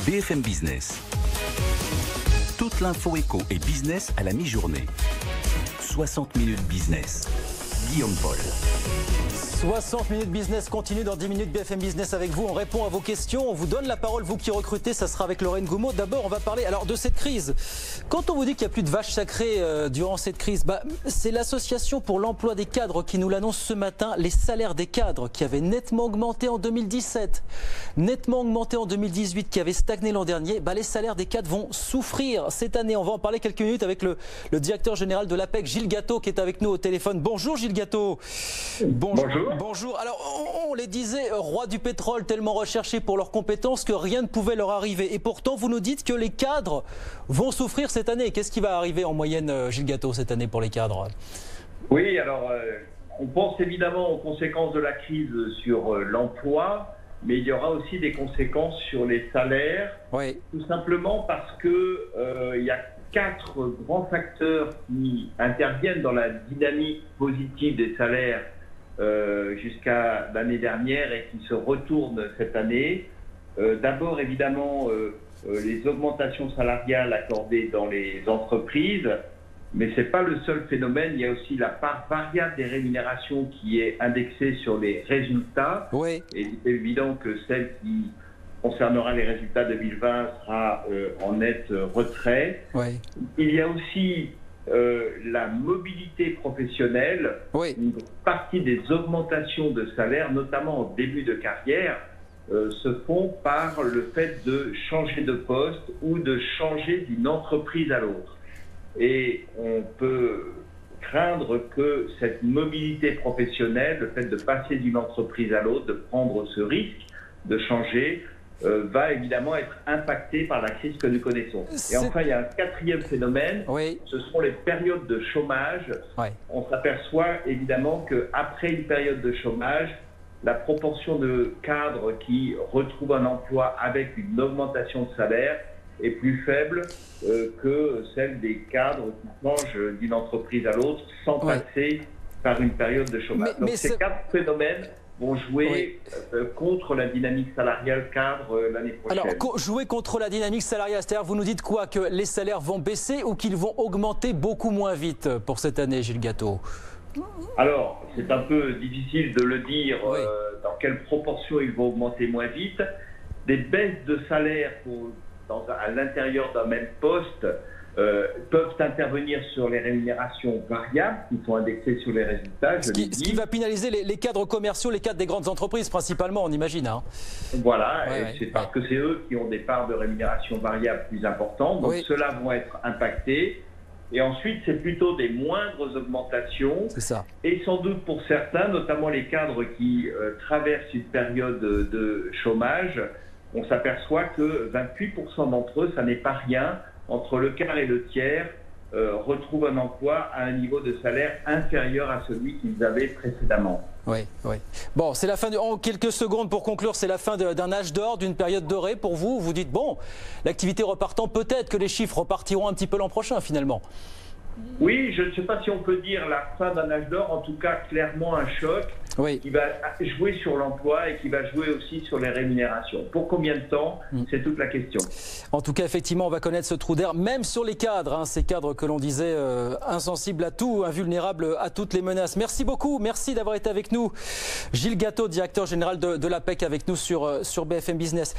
BFM Business. Toute l'info éco et business à la mi-journée. 60 minutes business. Guillaume Paul. 60 minutes business continue dans 10 minutes BFM Business avec vous. On répond à vos questions, on vous donne la parole, vous qui recrutez, ça sera avec Lorraine Goumeau. D'abord, on va parler alors de cette crise. Quand on vous dit qu'il n'y a plus de vaches sacrées durant cette crise, c'est l'association pour l'emploi des cadres qui nous l'annonce ce matin. Les salaires des cadres qui avaient nettement augmenté en 2017, nettement augmenté en 2018, qui avaient stagné l'an dernier, les salaires des cadres vont souffrir cette année. On va en parler quelques minutes avec le directeur général de l'APEC, Gilles Gatto, qui est avec nous au téléphone. Bonjour Gilles Gatto. Bonjour. Alors, on les disait rois du pétrole, tellement recherchés pour leurs compétences que rien ne pouvait leur arriver. Et pourtant, vous nous dites que les cadres vont souffrir cette année. Qu'est-ce qui va arriver en moyenne, Gilles Gatto, cette année pour les cadres? Oui, alors, on pense évidemment aux conséquences de la crise sur l'emploi, mais il y aura aussi des conséquences sur les salaires. Oui. Tout simplement parce que il y a 4 grands facteurs qui interviennent dans la dynamique positive des salaires jusqu'à l'année dernière et qui se retournent cette année. D'abord, évidemment, les augmentations salariales accordées dans les entreprises, mais ce n'est pas le seul phénomène. Il y a aussi la part variable des rémunérations qui est indexée sur les résultats. Oui. Et il est évident que celle qui concernera les résultats 2020 sera en net retrait. Oui. Il y a aussi la mobilité professionnelle. Oui. Une partie des augmentations de salaire, notamment au début de carrière, se font par le fait de changer de poste ou de changer d'une entreprise à l'autre. Et on peut craindre que cette mobilité professionnelle, le fait de passer d'une entreprise à l'autre, de prendre ce risque de changer, va évidemment être impacté par la crise que nous connaissons. Et enfin, il y a un 4e phénomène, oui. Ce sont les périodes de chômage. Oui. On s'aperçoit évidemment qu'après une période de chômage, la proportion de cadres qui retrouvent un emploi avec une augmentation de salaire est plus faible que celle des cadres qui changent d'une entreprise à l'autre sans passer par une période de chômage. Donc ces 4 phénomènes vont jouer contre la dynamique salariale cadre l'année prochaine. Alors, jouer contre la dynamique salariale, c'est-à-dire vous nous dites quoi? Que les salaires vont baisser ou qu'ils vont augmenter beaucoup moins vite pour cette année, Gilles Gatto? Alors, c'est un peu difficile de le dire dans quelle proportion ils vont augmenter moins vite. Des baisses de salaire à l'intérieur d'un même poste peuvent intervenir sur les rémunérations variables qui sont indexées sur les résultats. Ce qui va pénaliser les cadres commerciaux, les cadres des grandes entreprises principalement, on imagine. Hein. Voilà, c'est parce que c'est eux qui ont des parts de rémunération variable plus importantes. Donc ceux-là vont être impactés. Et ensuite, c'est plutôt des moindres augmentations. C'est ça. Et sans doute pour certains, notamment les cadres qui traversent une période de chômage, on s'aperçoit que 28% d'entre eux, ça n'est pas rien. Entre le quart et le tiers retrouvent un emploi à un niveau de salaire inférieur à celui qu'ils avaient précédemment. Oui. Bon, c'est la fin en quelques secondes pour conclure, c'est la fin d'un âge d'or, d'une période dorée pour vous. Vous dites, bon, l'activité repartant, peut-être que les chiffres repartiront un petit peu l'an prochain finalement. Oui, je ne sais pas si on peut dire la fin d'un âge d'or, en tout cas clairement un choc qui va jouer sur l'emploi et qui va jouer aussi sur les rémunérations. Pour combien de temps, c'est toute la question. En tout cas, effectivement, on va connaître ce trou d'air, même sur les cadres, ces cadres que l'on disait insensibles à tout, invulnérables à toutes les menaces. Merci beaucoup, merci d'avoir été avec nous. Gilles Gatto, directeur général de l'APEC avec nous sur BFM Business.